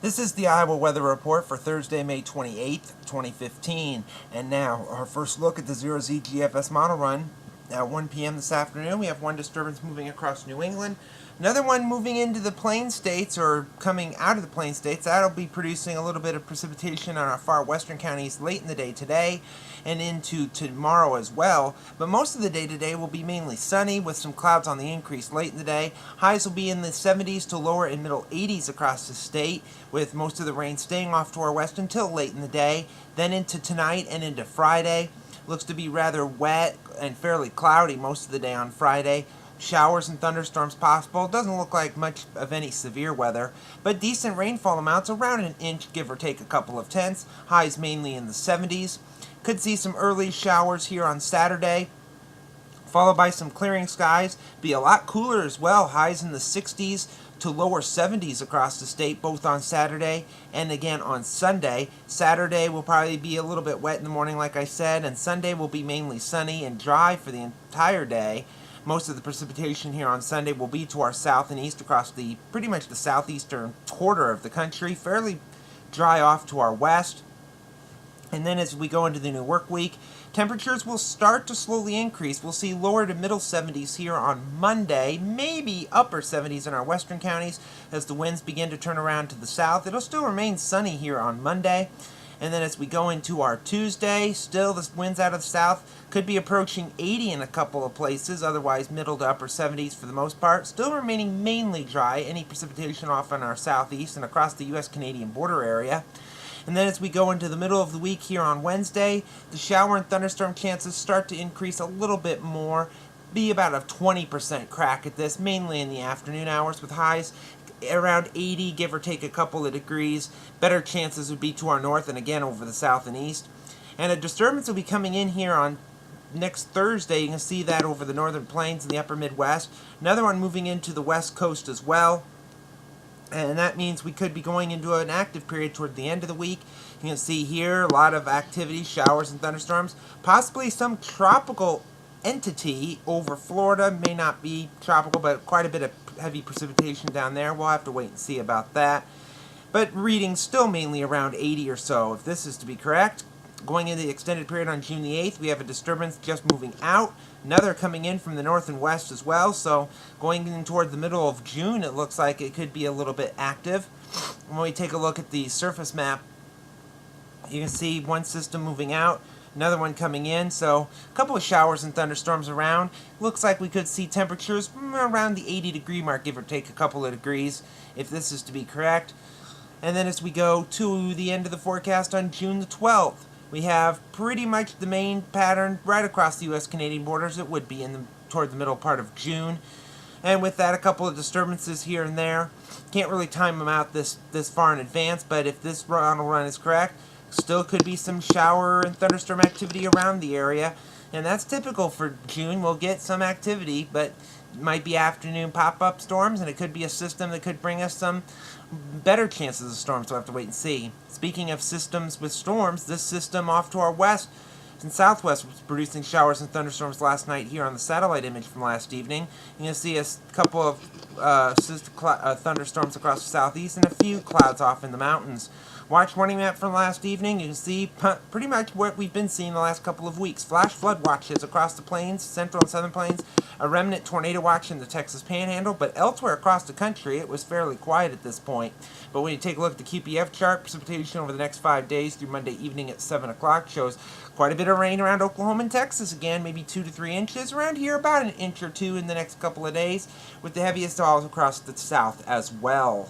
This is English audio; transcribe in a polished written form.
This is the Iowa Weather Report for Thursday, May 28th, 2015. And now, our first look at the 0Z GFS model run. At 1 p.m. this afternoon, we have one disturbance moving across New England. Another one moving into the Plain States, or coming out of the Plain States. That'll be producing a little bit of precipitation on our far western counties late in the day today and into tomorrow as well. But most of the day today will be mainly sunny with some clouds on the increase late in the day. Highs will be in the 70s to lower and middle 80s across the state, with most of the rain staying off to our west until late in the day. Then into tonight and into Friday. Looks to be rather wet and fairly cloudy most of the day on Friday. Showers and thunderstorms possible. Doesn't look like much of any severe weather, but decent rainfall amounts, around an inch, give or take a couple of tenths. Highs mainly in the 70s. Could see some early showers here on Saturday, followed by some clearing skies. Be a lot cooler as well. Highs in the 60s to lower 70s across the state, both on Saturday and again on Sunday. Saturday will probably be a little bit wet in the morning, like I said, and Sunday will be mainly sunny and dry for the entire day. Most of the precipitation here on Sunday will be to our south and east across the pretty much the southeastern quarter of the country. Fairly dry off to our west. And then as we go into the new work week, temperatures will start to slowly increase. We'll see lower to middle 70s here on Monday, maybe upper 70s in our western counties as the winds begin to turn around to the south. It'll still remain sunny here on Monday. And then as we go into our Tuesday, still the winds out of the south could be approaching 80 in a couple of places, otherwise middle to upper 70s for the most part. Still remaining mainly dry, any precipitation off on our southeast and across the U.S.-Canadian border area. And then as we go into the middle of the week here on Wednesday, the shower and thunderstorm chances start to increase a little bit more. Be about a 20% crack at this, mainly in the afternoon hours, with highs around 80, give or take a couple of degrees. Better chances would be to our north and again over the south and east. And a disturbance will be coming in here on next Thursday. You can see that over the northern plains and the upper Midwest. Another one moving into the west coast as well. And that means we could be going into an active period toward the end of the week. You can see here a lot of activity, showers and thunderstorms. Possibly some tropical entity over Florida. May not be tropical, but quite a bit of heavy precipitation down there. We'll have to wait and see about that. But readings still mainly around 80 or so, if this is to be correct. Going into the extended period on June the 8th, we have a disturbance just moving out. Another coming in from the north and west as well. So going in toward the middle of June, it looks like it could be a little bit active. When we take a look at the surface map, you can see one system moving out, another one coming in. So a couple of showers and thunderstorms around. Looks like we could see temperatures around the 80-degree mark, give or take a couple of degrees, if this is to be correct. And then as we go to the end of the forecast on June the 12th, we have pretty much the main pattern right across the U.S.-Canadian borders. It would be toward the middle part of June. And with that, a couple of disturbances here and there. Can't really time them out this far in advance, but if this model run is correct, still could be some shower and thunderstorm activity around the area. And that's typical for June. We'll get some activity, but it might be afternoon pop-up storms, and it could be a system that could bring us some better chances of storms. We'll have to wait and see. Speaking of systems with storms, this system off to our west and southwest was producing showers and thunderstorms last night here on the satellite image from last evening. You can see a couple of thunderstorms across the southeast and a few clouds off in the mountains. Watch warning map from last evening. You can see pretty much what we've been seeing the last couple of weeks. Flash flood watches across the plains, central and southern plains. A remnant tornado watch in the Texas Panhandle, but elsewhere across the country it was fairly quiet at this point. But when you take a look at the QPF chart, precipitation over the next 5 days through Monday evening at 7 o'clock shows quite a bit of rain around Oklahoma and Texas again, maybe 2 to 3 inches. Around here about an inch or two in the next couple of days, with the heaviest falls across the south as well.